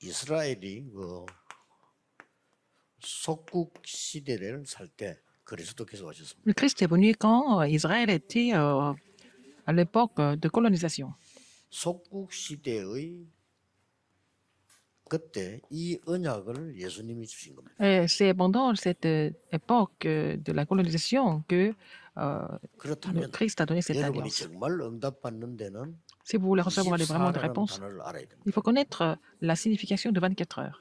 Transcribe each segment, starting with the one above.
이스라엘이 그 속국 시대를 살 때 그리스도께서 오셨습니다. Le Christ est venu quand Israël était à l'époque de colonisation. 속국 시대의 그때 이 언약을 예수님이 주신 겁니다. Et c'est pendant cette époque de la colonisation que le 그렇다면 Christ a donné cette 여러분이 alliance. 정말 응답받는 데는 Si vous voulez recevoir vraiment des 24라는 réponses, 단어를 알아야 됩니다. il faut connaître la signification de 24 heures.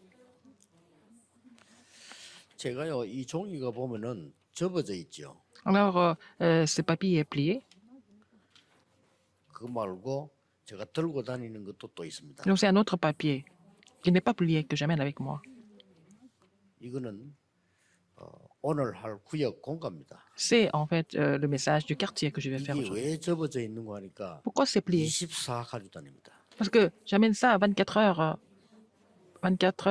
제가요 이 종이가 보면은 접어져 있죠. Alors, ce papier est plié. 그거 말고 제가 들고 다니는 것도 또 있습니다. Donc, c'est un autre papier qui n'est pas plié que j'amène avec moi. 이거는 오늘 할 구역 공가입니다. C'est en fait le message du quartier que je vais faire 이게 aujourd'hui. 왜 접어져 있는 거 하니까 Pourquoi c'est plié? 24 가지고 다닙니다. Parce que j'amène ça à 24 heures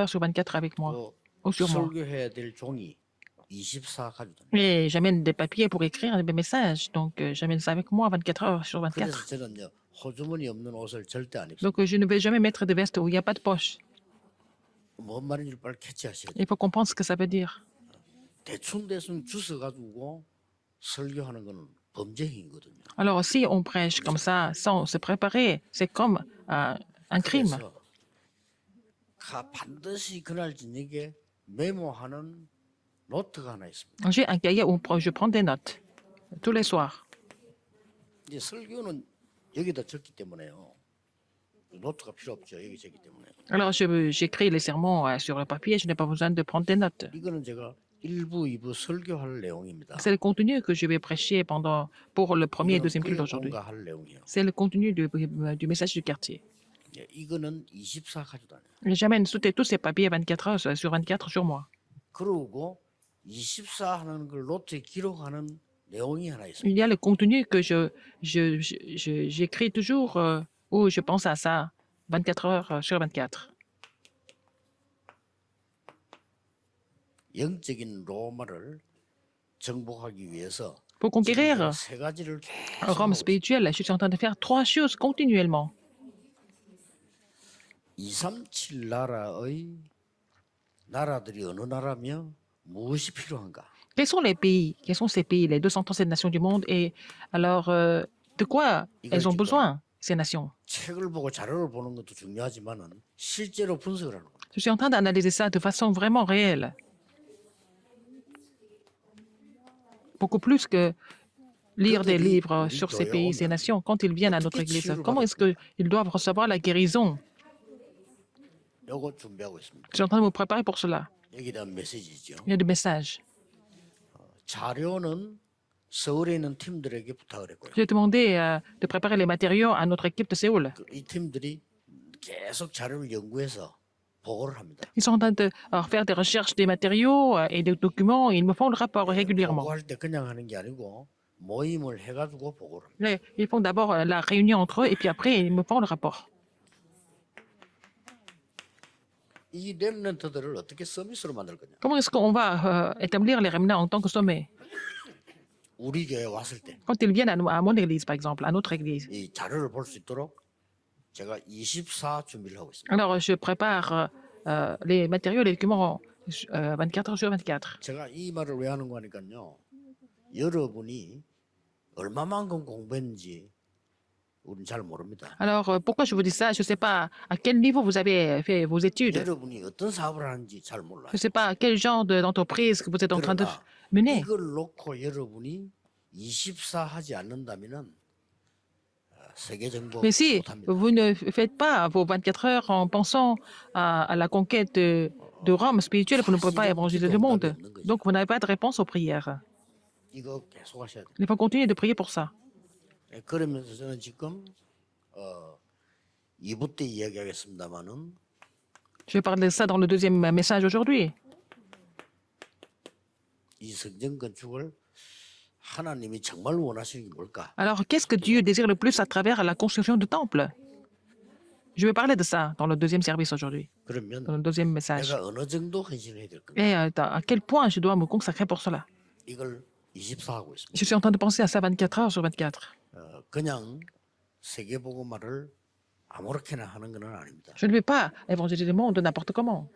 sur 24 avec moi, 또 ou sur moi. 설교해야 될 종이 24 가지고 다닙니다. Et j'amène des papiers pour écrire des messages. Donc, j'amène ça avec moi 24 heures sur 24. 그래서 저는요 호주머니 없는 옷을 절대 안 입습니다. Donc, je ne vais jamais mettre de veste où il n'y a pas de poche. 뭔 말인지 빨리 캐치하셔야 돼요. Il faut comprendre ce que ça veut dire. 대충 주워 가지고 설교하는 거는 범죄 행위거든요. Alors, si on prêche comme ça, sans se préparer, c'est comme un crime. 그래서 반드시 그날 저녁에 메모하는 노트가 하나 있습니다. J'ai un cahier où je prends des notes tous les soirs. 이제 설교는 여기다 적기 때문에요. 노트가 필요 없죠. 여기 적기 때문에. Alors, j'écris les sermons sur le papier, je n'ai pas besoin de prendre des notes. 이거는 제가 1부, 2부 설교할 내용입니다. C'est le contenu que je vais prêcher pour le premier et deuxième culte d'aujourd'hui. 할 내용이에요. C'est le contenu du message du quartier. 예, 이거는 24 가지고 다녀요. J'amène tous ces papiers 24 heures sur 24 sur moi. 그러고 24 하는 걸 노트에 기록하는 내용이 하나 있습니다. Il y a le contenu que j'écris toujours où je pense à ça 24 heures sur 24. 영적인 로마를 정복하기 위해서 Pour conquérir 세 가지를 Rome spirituelle, je suis en train de faire 3 choses continuellement. 237 나라들이 어느 나라며 무엇이 필요한가? Quels sont les pays? Quels sont ces pays, les 237 nations du monde? Et alors, de quoi elles ont besoin, ces nations? 책을 보고 자료를 보는 것도 중요하지만은 실제로 분석을 하는 거예요. Je suis en train d'analyser ça de façon vraiment réelle. Beaucoup plus que lire des livres sur ces pays, ces nations, quand ils viennent à notre église. Comment est-ce qu'ils doivent recevoir la guérison? 요거 준비하고 있습니다. Je suis en train de me préparer pour cela. 여기에 대한 메시지죠. Il y a des messages. 자료는 서울에 있는 팀들에게 부탁을 했고요. J'ai demandé de préparer les matériaux à notre équipe de Séoul. 이 팀들이 계속 자료를 연구해서 보고를 합니다. Ils sont en train de faire des recherches des matériaux et des documents. Ils me font le rapport régulièrement. 보고할 때 그냥 하는 게 아니고 모임을 해가지고 보고를 합니다. Mais ils font d'abord la réunion entre eux et puis après, ils me font le rapport. 이 렘넌트들을 어떻게 서밋으로 만들 거냐? Comment est-ce qu'on va établir les remnants en tant que sommet? 우리 교회 왔을 때 이 Quand ils viennent à mon église, par exemple, à notre église. 자료를 볼 수 있도록 제가 24 준비를 하고 있습니다. Alors, je prépare les matériaux, les documents 24 heures sur 24. 제가 이 말을 왜 하는 거 하니까요. 여러분이 얼마만큼 공부했는지 우리는 잘 모릅니다. Alors, pourquoi je vous dis ça? Je ne sais pas à quel niveau vous avez fait vos études. 여러분이 어떤 사업을 하는지 잘 몰라요. Je ne sais pas quel genre d'entreprise que vous êtes en train de 그러나 mener. 이걸 놓고 여러분이 24 하지 않는다면은 세계 정복 Mais si 못합니다. vous ne faites pas vos 24 heures en pensant à la conquête de Rome spirituelle, vous ne pouvez pas évangéliser le monde. Donc, vous n'avez pas de réponse aux prières. 이거 계속 하셔야 돼요. Il faut continuer de prier pour ça. 그러면서 저는 지금 2부 때 이야기하겠습니다만은 Je vais parler de ça dans le deuxième message aujourd'hui. 이 성전 건축을 하나님이 정말 원하시는 게 뭘까? Alors, qu'est-ce que Dieu désire le plus à travers la construction du temple? Je vais parler de ça dans le deuxième service aujourd'hui, 그러면 dans le deuxième message. 내가 어느 정도 헌신해야 될 건가? Et à quel point je dois me consacrer pour cela? 이걸 24 하고 있습니다. Je suis en train de penser à ça 24 heures sur 24. 그냥 세계복음화를 아무렇게나 하는 건 아닙니다. Je ne vais pas évangéliser le monde n'importe comment.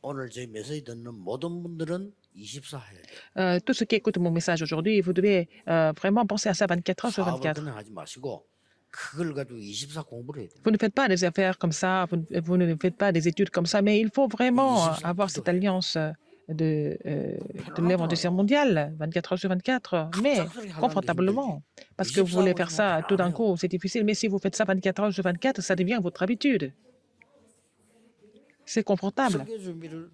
오늘 저희 메시지 듣는 모든 분들은 24 해야 돼요. Tous ceux qui écoutent mon message aujourd'hui, vous devez vraiment penser à ça 24 heures sur 사업을 24. 그냥 하지 마시고 그걸 가지고 24 공부를 해야 돼요. Vous ne faites pas des affaires comme ça, vous ne faites pas des études comme ça, mais il faut vraiment avoir cette alliance de l'évangélisation mondiale, 24 heures sur 24, mais confortablement. Parce que vous voulez faire ça tout d'un coup, c'est difficile, mais si vous faites ça 24 heures sur 24, ça devient votre habitude. C'est confortable. 설교 준비를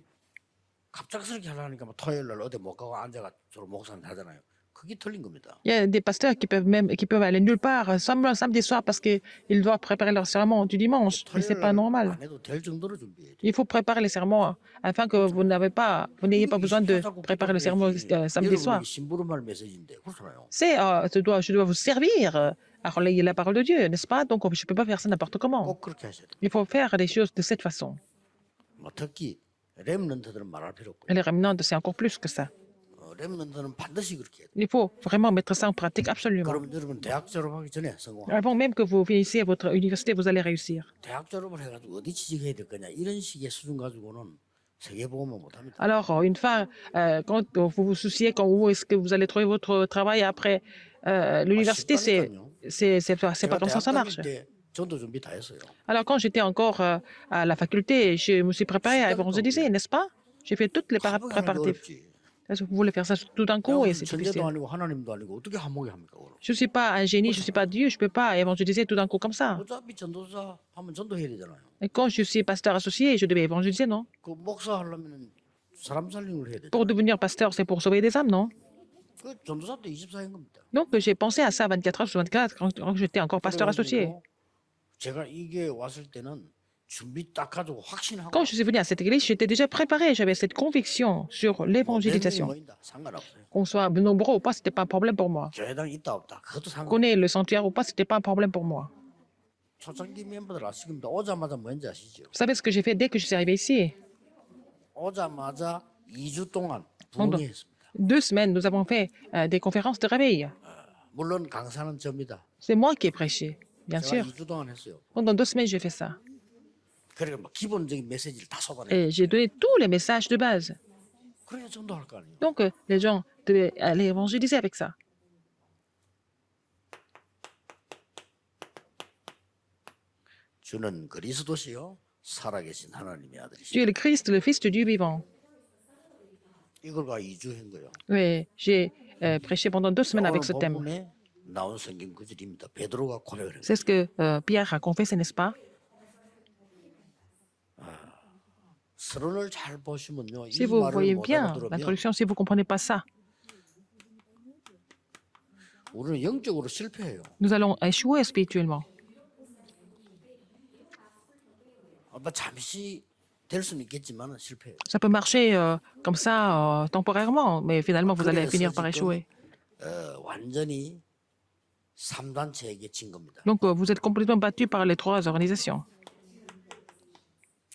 갑작스럽게 하려니까 뭐 토요일 날 어디 못 가고 앉아가 주로 목사님 하잖아요. 그게 틀린 겁니다. Il y a des pasteurs qui peuvent aller nulle part samedi soir parce qu'ils doivent préparer leur serment du dimanche, mais c'est 토요일 pas 날 normal. 안 해도 될 정도로 준비해야 돼요. Il faut préparer les sermons afin que vous n'ayez pas besoin de préparer le sermon samedi soir. 여러분이 심부름할 메시지인데 그렇잖아요. Je dois vous servir à relayer la parole de Dieu, n'est-ce pas? Donc, je ne peux pas faire ça n'importe comment. 꼭 그렇게 하셔야 돼요. Il faut faire les choses de cette façon. 뭐 특히 렘넌트들은 말할 필요 없고요. Et les remnants, c'est encore plus que ça. 렘넌트는 반드시 그렇게 해야 돼요. Il faut vraiment mettre ça en pratique absolument. 그러면 여러분 대학 졸업하기 전에 성공. Avant même que vous finissiez votre université, vous allez réussir. 대학 졸업을 해가지고 어디 취직해야 될 거냐 이런 식의 수준 가지고는 세계보험을 못합니다. Alors, une fois, quand vous vous souciez où est-ce que vous allez trouver votre travail après l'université, c'est pas comme ça marche. 때 전도 준비 다 했어요. Alors, quand j'étais encore à la faculté, je me suis préparé à évangéliser, n'est-ce pas? J'ai fait toutes les préparatifs. Est-ce que vous voulez faire ça tout d'un coup et c'est difficile. 천재도 아니고 하나님도 아니고 어떻게 한목에 합니까? 그럼? Je ne suis pas un génie, je ne suis pas Dieu, je ne peux pas évangéliser tout d'un coup comme ça. 어차피 전도사 하면 전도해야 되잖아요. Et quand je suis pasteur associé, je devais évangéliser, non? 그 목사 하려면 사람 살림을 해야 되잖아요. Pour devenir pasteur, c'est pour sauver des âmes, non? 그 전도사 때 24인 겁니다. Donc, j'ai pensé à ça 24 heures sur 24 quand j'étais encore pasteur associé. 그래가지고 제가 이게 왔을 때는 준비 딱 가지고 확신하고 Quand je suis venu à cette église, j'étais déjà préparé, j'avais cette conviction sur 뭐 l'évangélisation. 모인다 상관없어요. Qu'on soit nombreux ou pas, ce n'était pas un problème pour moi. 교회당 있다 없다 그것도 상관. Qu'on ait le sanctuaire ou pas, ce n'était pas un problème pour moi. 초창기 멤버들 아시겠습니다. 오자마자 뭔지 아시죠? Vous savez ce que j'ai fait dès que je suis arrivé ici? 오자마자 2주 동안 Pendant 부흥했습니다. 2 semaines, nous avons fait des conférences de réveil. 물론 강사는 접니다. C'est moi qui ai prêché, bien 제가 sûr. 2주 동안 했어요. Pendant 2 semaines, j'ai fait ça. 그러니까 뭐 기본적인 메시지를 다 쏟아내. Et j'ai donné tous les messages de base. 그래야 전도할 거 아니에요. Donc, les gens devaient aller évangéliser avec ça. 주는 그리스도시요 살아계신 하나님의 Tu es 아들이시죠. le Christ, le Fils de Dieu vivant. 이걸 가 2주 한 거예요. Oui, j'ai prêché pendant 2 semaines avec ce 오늘 thème. 본문에 나온 성경 구절입니다. 베드로가 고백을 해요. C'est ce que Pierre a confessé, n'est-ce pas? 서론을 잘 보시면요. Si 이 vous 말을 voyez 못 bien 알아들으면 l'introduction, si vous ne comprenez pas ça, 우리는 영적으로 실패해요. nous allons échouer spirituellement. 뭐 잠시 될 수는 있겠지만 실패해요. Ça peut marcher comme ça temporairement, mais finalement, vous allez finir par échouer. 완전히 3단체에게 진 겁니다. Donc, vous êtes complètement battu par les 3 organisations.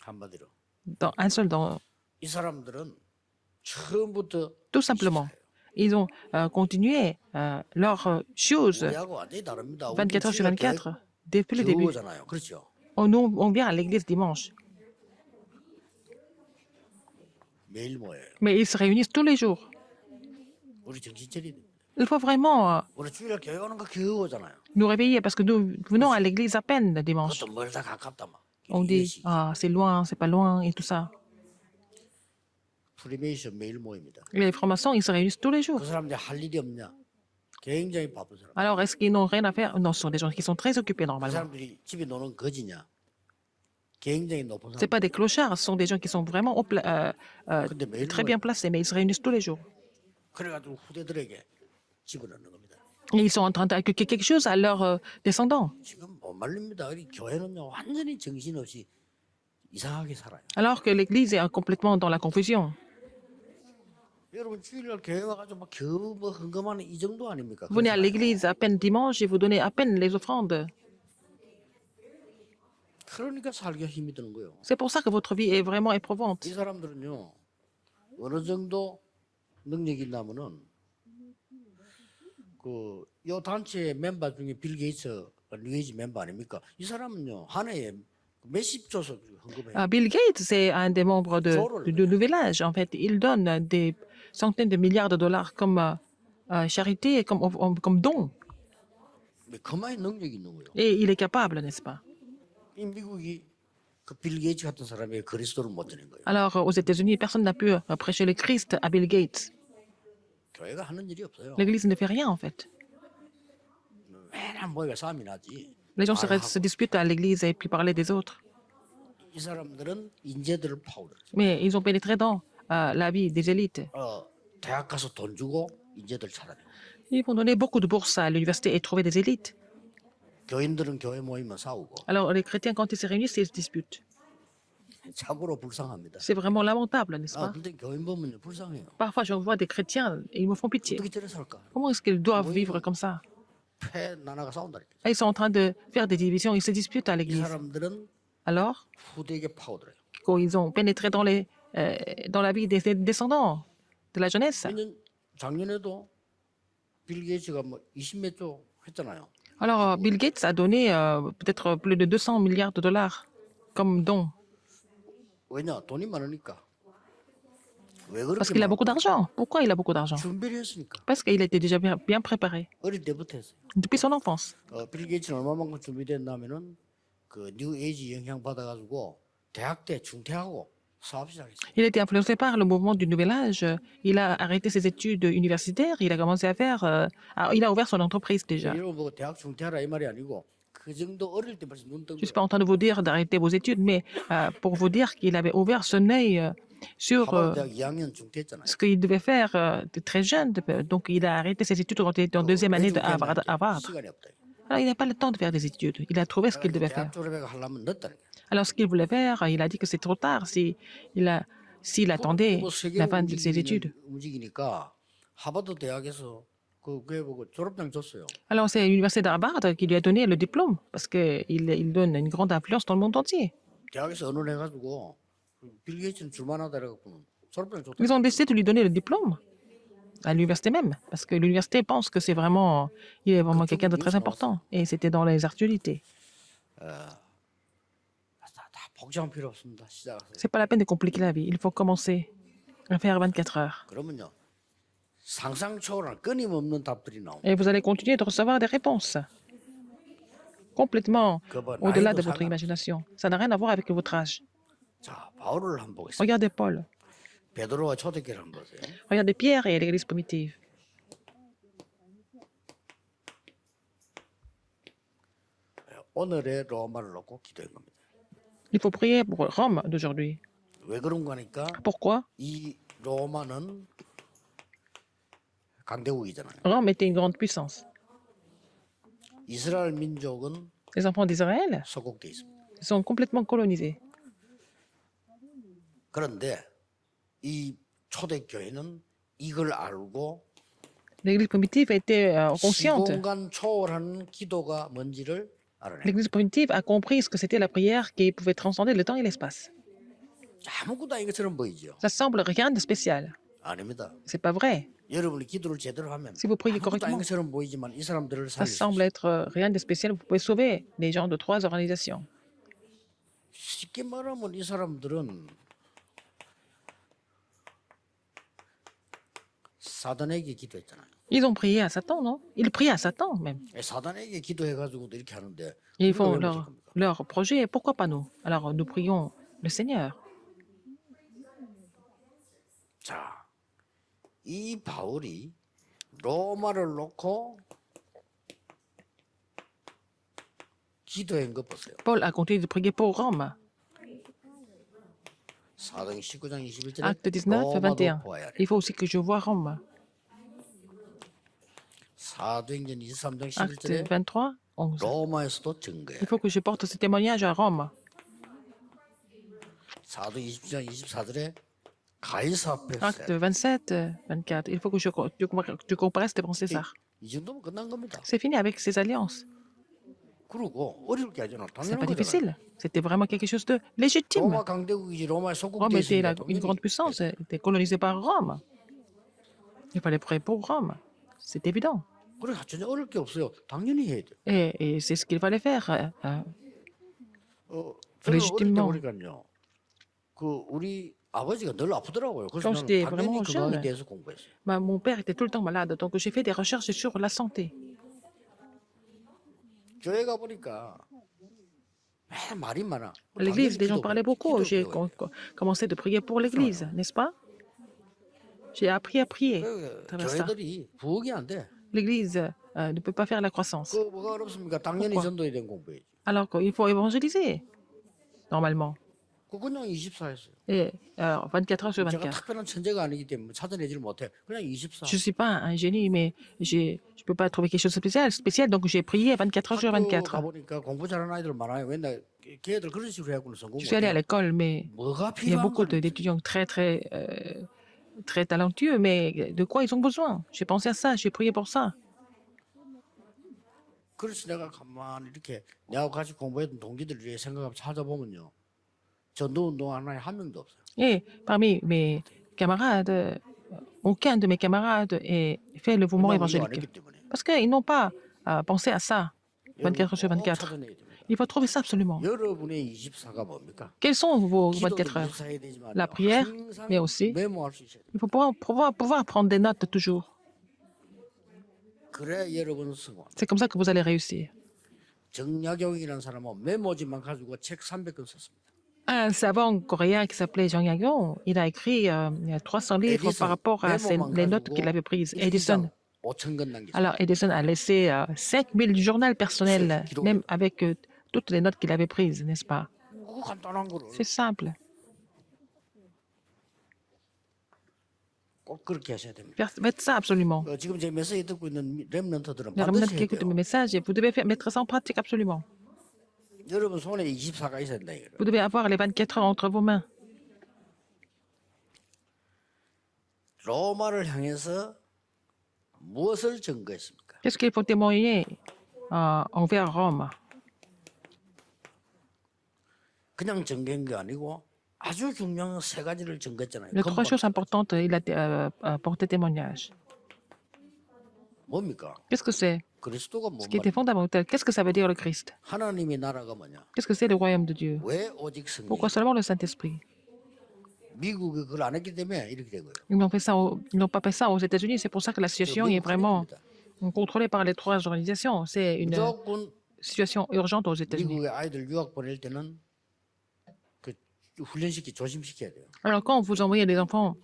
한마디로 Dans un seul, 이 사람들은 처음부터 tout simplement. Ils ont continué leurs choses 우리하고 완전히 다릅니다. 24 heures sur 24 depuis le début. 교우잖아요. 그렇죠? On vient à l'église dimanche, 매일 모여요. mais ils se réunissent tous les jours. 우리 정신 차려야 됩니다. Il faut vraiment 우리 주일날 교회 오는 거 겨우 오잖아요. nous réveiller parce que nous venons à l'église à peine le dimanche. 그것도 멀다 가깝다 막. On dit, ah, c'est loin, c'est pas loin et tout ça. 프리메이션 매일 모입니다. Les francs-maçons, ils se réunissent tous les jours. 그 사람들이 할 일이 없냐? 굉장히 바쁜 사람. Alors, est-ce qu'ils n'ont rien à faire? Non, ce sont des gens qui sont très occupés 그 normalement. 사람들이 집에 노는 거지냐? 굉장히 높은 Ce 사람. pas des clochards, ce sont des gens qui sont vraiment 근데 매일 très 모여. bien placés, mais ils se réunissent tous les jours. 그래가지고 후대들에게 집어넣는 겁니다. Et ils sont en train d'inculquer quelque chose à leurs descendants. 지금 못 말립니다. 우리 교회는요 완전히 정신없이 이상하게 살아요. Alors que l'Église est complètement dans la confusion. 여러분 주일날 교회 와가지고 막 겨우 뭐 헌금하는 이 정도 아닙니까? Vous venez à l'église à peine dimanche et vous donnez à peine les offrandes. 그러니까 살기가 힘이 드는 거예요. C'est pour ça que votre vie est vraiment éprouvante. 이 사람들은요 어느 정도 능력이 있냐면은 그요 단체 멤버 중에 빌 게이츠 뉴에이지 멤버 아닙니까? 이 사람은요 한 해에 몇십 조씩 헌금해요. Bill Gates, c'est un des membres 조를 du 그냥. Nouvel Âge. En fait, il donne des centaines de milliards de dollars comme charité et comme don. 왜 그만의 능력이 있는 거예요. Et il est capable, n'est-ce pas? 이 미국이 그 빌 게이츠 같은 사람이 그리스도를 못 드는 거예요. Alors, aux États-Unis, personne n'a pu prêcher le Christ à Bill Gates. 교회가 하는 일이 없어요. L'Église ne fait rien, en fait. 맨날 모이가 싸움이 나지. Les gens 말하고. se disputent à l'Église et puis parler des autres. 이 사람들은 인재들을 파고들었어요. Mais ils ont pénétré dans la vie des élites. 대학 가서 돈 주고 인재들 찾아내고. Ils vont donner beaucoup de bourses à l'université et trouver des élites. 교인들은 교회 모이면 싸우고. Alors, les chrétiens, quand ils se réunissent, ils se disputent. 참으로 불쌍합니다. C'est vraiment lamentable, n'est-ce pas? 근데 교인 보면 불쌍해요. Parfois, je vois des chrétiens et ils me font pitié. 어떻게 저래 살까? Comment est-ce qu'ils doivent vivre comme ça? 패 나나가 싸운다니까. Ils sont en train de faire des divisions, ils se disputent à 이 l'église. 사람들은 Alors, 후대에게 파고들어요. quand ils ont pénétré dans la vie des descendants de la jeunesse. 작년에도 빌 게이츠가 뭐 20몇 조 했잖아요. Alors, Bill Gates a donné peut-être plus de 200 milliards de dollars comme don. 왜냐? 돈이 많으니까. 왜 Parce 그렇게 qu'il a beaucoup 많을까? d'argent. Pourquoi il a beaucoup d'argent? 준비를 했으니까. Parce qu'il était déjà bien préparé 어릴 때부터 했어요. depuis son enfance. 빌 게이츠는 얼마만큼 준비됐냐면은 그 뉴 에이지 영향 받아가지고 대학 때 중퇴하고 사업 시작했어요. Il était influencé par le mouvement du Nouvel Âge. Il a arrêté ses études universitaires. Il a commencé à faire. Il a ouvert son entreprise déjà. 이런 거 대학 중퇴하라 이 말이 아니고 그 정도 어릴 때 벌써 눈 뜬 Je ne suis 거예요. pas en train de vous dire d'arrêter vos études, mais pour vous dire qu'il avait ouvert son œil sur 하버드 대학 2학년 중퇴했잖아요. ce qu'il devait faire de très jeune. Donc, il a arrêté ses études quand il était en deuxième année de Harvard. 시간이 없다. Alors, il n'a pas le temps de faire des études. Il a trouvé ce qu'il devait faire. 대학 졸업해가 하려면 늦다는 거예요. Alors, ce qu'il voulait faire, il a dit que c'est trop tard s'il attendait 뭐 세계로 la fin de ses études. 움직이니까 하버드 대학에서 그게 보고 졸업장 줬어요. Alors, c'est l'université d'Harvard qui lui a donné le diplôme parce qu'il donne une grande influence dans le monde entier. 대학에서 언론해가지고 빌 게이츠는 줄만하다 그래갖고 졸업장 줬다. Ils ont décidé de lui donner le diplôme à l'université même parce que l'université pense que il est vraiment quelqu'un de très important et c'était dans les actualités. 다 복잡한 필요 없습니다. 시작하세요. C'est pas la peine de compliquer la vie. Il faut commencer à faire 24 heures. 그러면요 상상 초월한 끊임없는 답들이 나옵니다. Et vous allez continuer de recevoir des réponses complètement 그거 au-delà de 나이도 votre 상관. imagination. Ça n'a rien à voir avec votre âge. 자 바울을 한번 보겠습니다. Regardez Paul. 베드로와 초대교회를 한번 보세요. Regardez Pierre et l'Église primitive. 오늘의 로마를 놓고 기도한 겁니다. Il faut prier pour Rome d'aujourd'hui. 왜 그런가 하니까 Pourquoi? 이 로마는 강대국이잖아요. Rome était une grande puissance. 이스라엘 민족은 Les enfants d'Israël 소국돼 있습니다. sont complètement colonisés. 그런데 이 초대교회는 이걸 알고 L'Église primitive était consciente. 시공간 초월하는 기도가 뭔지를 알아내. L'Église primitive a compris ce que c'était la prière qui pouvait transcender le temps et l'espace. 아무것도 아닌 것처럼 보이죠. Ça semble rien de spécial. 아닙니다. C'est pas vrai. 여러분이 기도를 제대로 하면 Si vous priez 아무것도 아닌 correctement, 것처럼 보이지만 이 사람들을 ça 살릴 수 semble 있어요. être rien de spécial. Vous pouvez sauver les gens de 3 organisations. 쉽게 말하면 이 사람들은 사단에게 기도했잖아요. Ils ont prié à Satan, non? Ils prient à Satan même. 사단에게 기도해가지고도 이렇게 하는데 Et ils 우리가 font 왜 못할 겁니까? leur projet. Pourquoi pas nous? Alors nous prions le Seigneur. 자, 이 바울이 로마를 놓고 기도한 거 보세요. Paul a continué de prier pour Rome. 사도행 19장 21절에 Acte 19, 21. 보아야 해. Il faut aussi que je vois Rome. 사도행전 23장 Acte 11절에 23, 11. 로마에서도 증거해. Il faut que je porte ce témoignage à Rome. 사도 20장 24절에 가이사 앞에 Acte 27, 24. Il faut que tu comparaisses devant César. 이 정도면 끝난 겁니다. C'est fini avec ces alliances. 그리고 어려울 게 아니잖아. C'est 당연한 pas 거잖아. difficile. C'était vraiment quelque chose de légitime. 로마 강대국이지 로마에 Rome 속국돼 était 있으니까 une 당연히 grande puissance, était colonisée par Rome. Il fallait prier pour Rome. C'est évident. 그래 전혀 어려울 게 없어요. 당연히 해야 돼요. Et c'est ce qu'il fallait faire 저는 어릴 때 légitimement. 보니까요. 그 우리 아버지가 늘 아프더라고요. 그래서 Quand 나는 j'étais 당연히 vraiment 건강에 jeune, 대해서 공부했어요. mon père était tout le temps malade, donc j'ai fait des recherches sur la santé. 교회 가 보니까 왜 말이 많아. À l'église, les gens 기도 parlaient 배워, beaucoup. 기도 J'ai 배워야 돼요. commencé de prier pour l'église, n'est-ce pas? J'ai appris à prier à travers ça. 교회들이 부엌이 안 돼. L'église ne peut pas faire la croissance. 그 뭐가 어렵습니까? 당연히 Pourquoi? 전도에 대한 공부해야지. Alors qu'il faut évangéliser, normalement. 그 그냥 24했어요. Et 24 heures sur 제가 24. 특별한 천재가 아니기 때문에 찾아내지를 못해. 그냥 24. Je ne suis pas un génie, mais je ne peux pas trouver quelque chose de spécial, donc j'ai prié 24 heures sur 학교 24. 가보니까 공부 잘하는 아이들 많아요. 맨날 걔들 그런 식으로 해갖고는 성공 Je suis allée à 못해. l'école, mais 뭐가 il y a 필요한 beaucoup 거는 d'étudiants très talentueux, mais de quoi ils ont besoin? J'ai pensé à ça, j'ai prié pour ça. 그래서 내가 가만히 이렇게 내가 같이 공부했던 동기들을 위해 생각하고 찾아보면요. 전도 운동하는 한 명도 없어요. Et parmi mes camarades, aucun de mes camarades ait fait le mouvement 왜냐하면 이거 안 évangélique. 했기 때문에. Parce qu'ils n'ont pas pensé à ça 여러분 24 heures sur 꼭 24. 찾아내야 됩니다. Il faut trouver ça absolument. 여러분의 24가 뭡니까? Quels sont vos 기도도 24 heures? 24 해야 되지만 La prière, mais aussi, 메모할 수 있어야 돼요. il faut pouvoir prendre des notes toujours. 그래 여러분은 성공. C'est comme ça que vous allez réussir. 정약용이라는 사람은 메모지만 가지고 책 300권 썼습니다. Un savant coréen qui s'appelait Jean Yagon, il a écrit 300 livres par rapport à les notes qu'il avait prises. Edison. 5,000권 남겼어요. Alors, Edison a laissé 5000 journaux personnels, même avec toutes les notes qu'il avait prises, n'est-ce pas? 그거 간단한 거를 C'est simple. 꼭 그렇게 하셔야 됩니다. Faites ça absolument. 지금 제 메시지 듣고 있는 렘넌트들은 Les remnants 반드시 qui 해야 écoutent 돼요. mes messages, vous devez mettre ça en pratique absolument. 여러분 손에 24가 있어야 된다 이거예요. Vous devez avoir les 24 heures entre vos mains. 로마를 향해서 무엇을 증거했습니까? Qu'est-ce qu'il faut témoigner envers Rome? 그냥 증거한 게 아니고 아주 중요한 세 가지를 증거했잖아요. Les trois 근본. choses importantes, il a porté témoignage. 뭡니까? Qu'est-ce que c'est? 그리스도가 뭔 Ce qui était 말이야? fondamental. Qu'est-ce que ça veut dire le Christ? 하나님의 나라가 뭐냐? Qu'est-ce que c'est le royaume de Dieu? 왜 오직 성령? Pourquoi seulement le Saint-Esprit? 미국이 그걸 안 했기 때문에 이렇게 된 거예요. Ils n'ont pas fait ça aux États-Unis. C'est pour ça que la situation est 미국 vraiment 하나입니다. contrôlée par les trois organisations. C'est une 무조건 situation urgente aux États-Unis. 미국의 아이들 유학 보낼 때는 그 훈련시키 조심시켜야 돼요. Alors, quand vous envoyez les enfants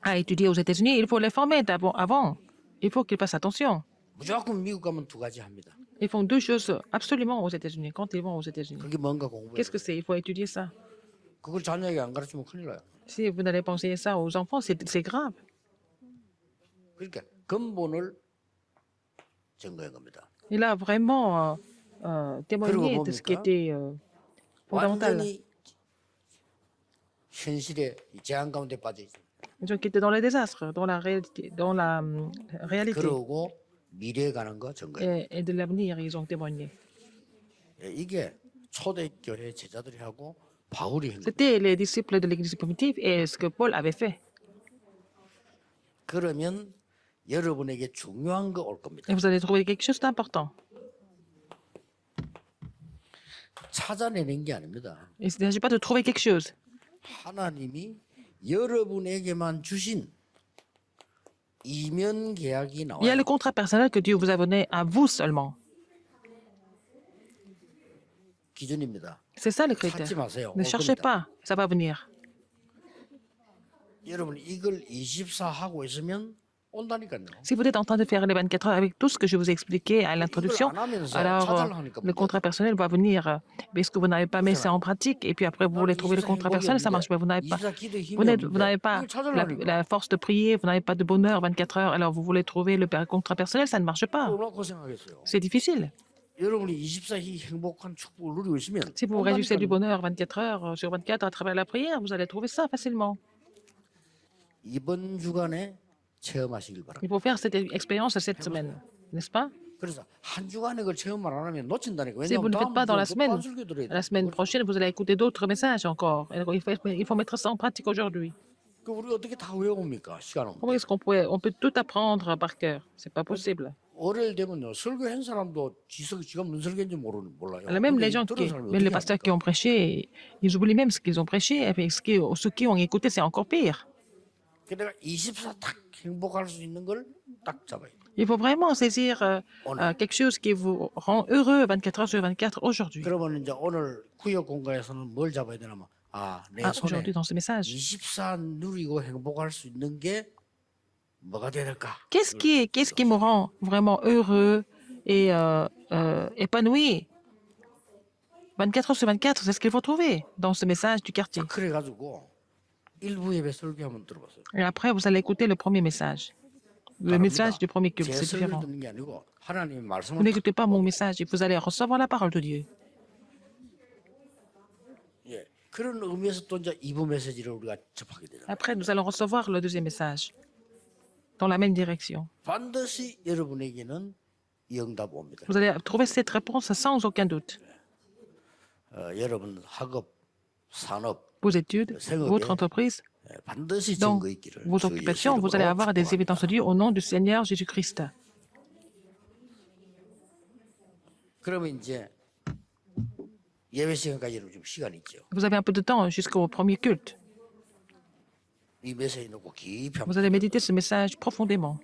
à étudier aux États-Unis, il faut les former avant. Il faut qu'ils fassent attention. 무조건 미국 가면 두 가지 합니다. Ils font deux choses absolument aux États-Unis, quand ils vont aux États-Unis. 그게 뭔가 공부해야 Qu'est-ce que 돼요. c'est? Il faut étudier ça. 그걸 자녀에게 안 가르치면 큰일 나요. Si vous n'allez pas enseigner ça aux enfants, c'est grave. 그러니까 근본을 증거한 겁니다. Il a vraiment témoigné de ce qui était fondamental. 완전히 현실의 이 재앙 가운데 빠져 있어요. Les gens qui étaient dans le désastre, dans la réalité 그러고 미래에 가는 거 증거해요. et de l'avenir, ils ont témoigné. 이게 초대교회 제자들이 하고 바울이 한 거예요. C'était les disciples de l'Église primitive et ce que Paul avait fait. 그러면 여러분에게 중요한 거 올 겁니다. Et vous allez trouver quelque chose d'important. 찾아내는 게 아닙니다. Il ne s'agit pas de trouver quelque chose. 하나님이 여러분에게만 주신 이면 계약이 Il y a 나와요. le contrat personnel que Dieu vous a donné à vous seulement. 기준입니다. C'est ça le 찾지 critère. 마세요. Ne 올 cherchez 겁니다. pas, ça va venir. 여러분 이걸 24 하고 있으면 온다니까요. Si vous êtes en train de faire les 24 heures avec tout ce que je vous ai expliqué à l'introduction, 이걸 안 하면서 alors 찾아려니까 le contrat personnel va venir. Est-ce que vous n'avez pas mis ça en pratique et puis après vous voulez trouver le contrat personnel, ça marche pas. Vous n'avez pas, 24 기도 힘이 vous n'avez pas 이걸 찾아려니까. la force de prier, vous n'avez pas de bonheur 24 heures, alors vous voulez trouver le contrat personnel, ça ne marche pas. 얼마나 고생하겠어요. C'est difficile. 여러분이 24이 행복한 축복을 누리고 있으면 Si vous réjouissez du 온다니까요. bonheur 24 heures sur 24 à travers la prière, vous allez trouver ça facilement. 이번 주간에 체험하시길 바랍니다. Il faut faire cette expérience cette semaine, n'est-ce pas? 그래서 한 주간에 그걸 체험을 안 하면 놓친다니까. Si vous ne le faites pas dans la semaine, la semaine prochaine. prochaine, vous allez écouter d'autres messages encore. Alors, il faut mettre ça en pratique aujourd'hui. 그 우리 어떻게 다 외워옵니까? 시간 없는데. Comment est-ce on peut tout apprendre par cœur? C'est pas possible. 월요일 되면요 설교한 사람도 지가 무슨 설교인지 몰라요. Alors même 근데 les 이 gens 들은 qui, 사람이 même les 어떻게 pasteurs qui 합니까? ont prêché, ils oublient même ce qu'ils ont prêché, et puis ceux qui ont écouté, c'est encore pire. 그러니까 24 딱 행복할 수 있는 걸 딱 잡아야 돼. Il faut vraiment saisir 오늘. quelque chose qui vous rend heureux 24 heures sur 24 aujourd'hui. 그러면 이제 오늘 구역 공간에서는 뭘 잡아야 되냐면 내 손에 Aujourd'hui, dans ce message. 24 누리고 행복할 수 있는 게 뭐가 돼야 될까? Qu'est-ce qui me rend vraiment heureux et épanoui 24 heures sur 24, c'est ce qu'il faut trouver dans ce message du quartier. 그래가지고 일부 예배 설교 한번 들어봤어요. Et après, vous allez écouter le premier message. Le message du premier culte, 제 c'est 설교 différent. 듣는 게 아니고 하나님의 Vous 말씀을 n'écoutez pas mon message et vous allez recevoir la parole de Dieu. 예, 그런 의미에서 또 이제 2부 메시지를 우리가 접하게 되잖아요. Après, nous allons recevoir le deuxième message dans la même direction. 반드시 여러분에게는 이 응답 옵니다. Vous allez trouver cette réponse sans aucun doute. 여러분 학업, 산업, Vos études, votre entreprise, 반드시 dans 증거 있기를 vos 주 occupations, 예수 vous allez 이름으로 avoir des 축복합니다. évidences de Dieu au nom du Seigneur Jésus-Christ. 그러면 이제 예배 시간까지는 좀 시간이 있죠. Vous avez un peu de temps jusqu'au premier culte. 이 메시지 놓고 깊이 Vous 한번 allez méditer ce message profondément.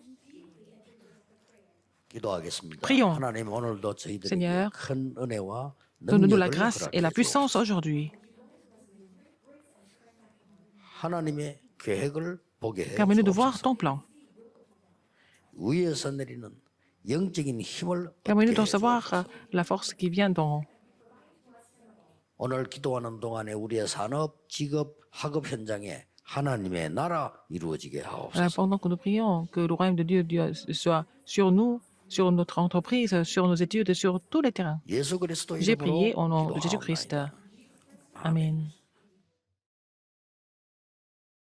기도하겠습니다. Prions. 하나님 오늘도 저희들에게 Seigneur, 큰 은혜와 Donne-nous la 능력을 grâce et la 허락해 puissance 주옵소서. aujourd'hui. 하나님의 계획을 보게 해 Permets-nous de voir 주옵소서. ton plan. 위에서 내리는 영적인 힘을 Permets-nous 얻게 de 해 recevoir 주옵소서. la force qui vient d'en haut. 오늘 기도하는 동안에 우리의 산업, 직업, 학업 현장에 하나님의 나라 이루어지게 하옵소서. Pendant que nous prions, que le royaume de Dieu soit sur nous, sur notre entreprise, sur nos études, sur tous les terrains. 예수 그리스도 J'ai prié 이름으로 au nom de Jésus-Christ. 기도하옵나이다. Amen.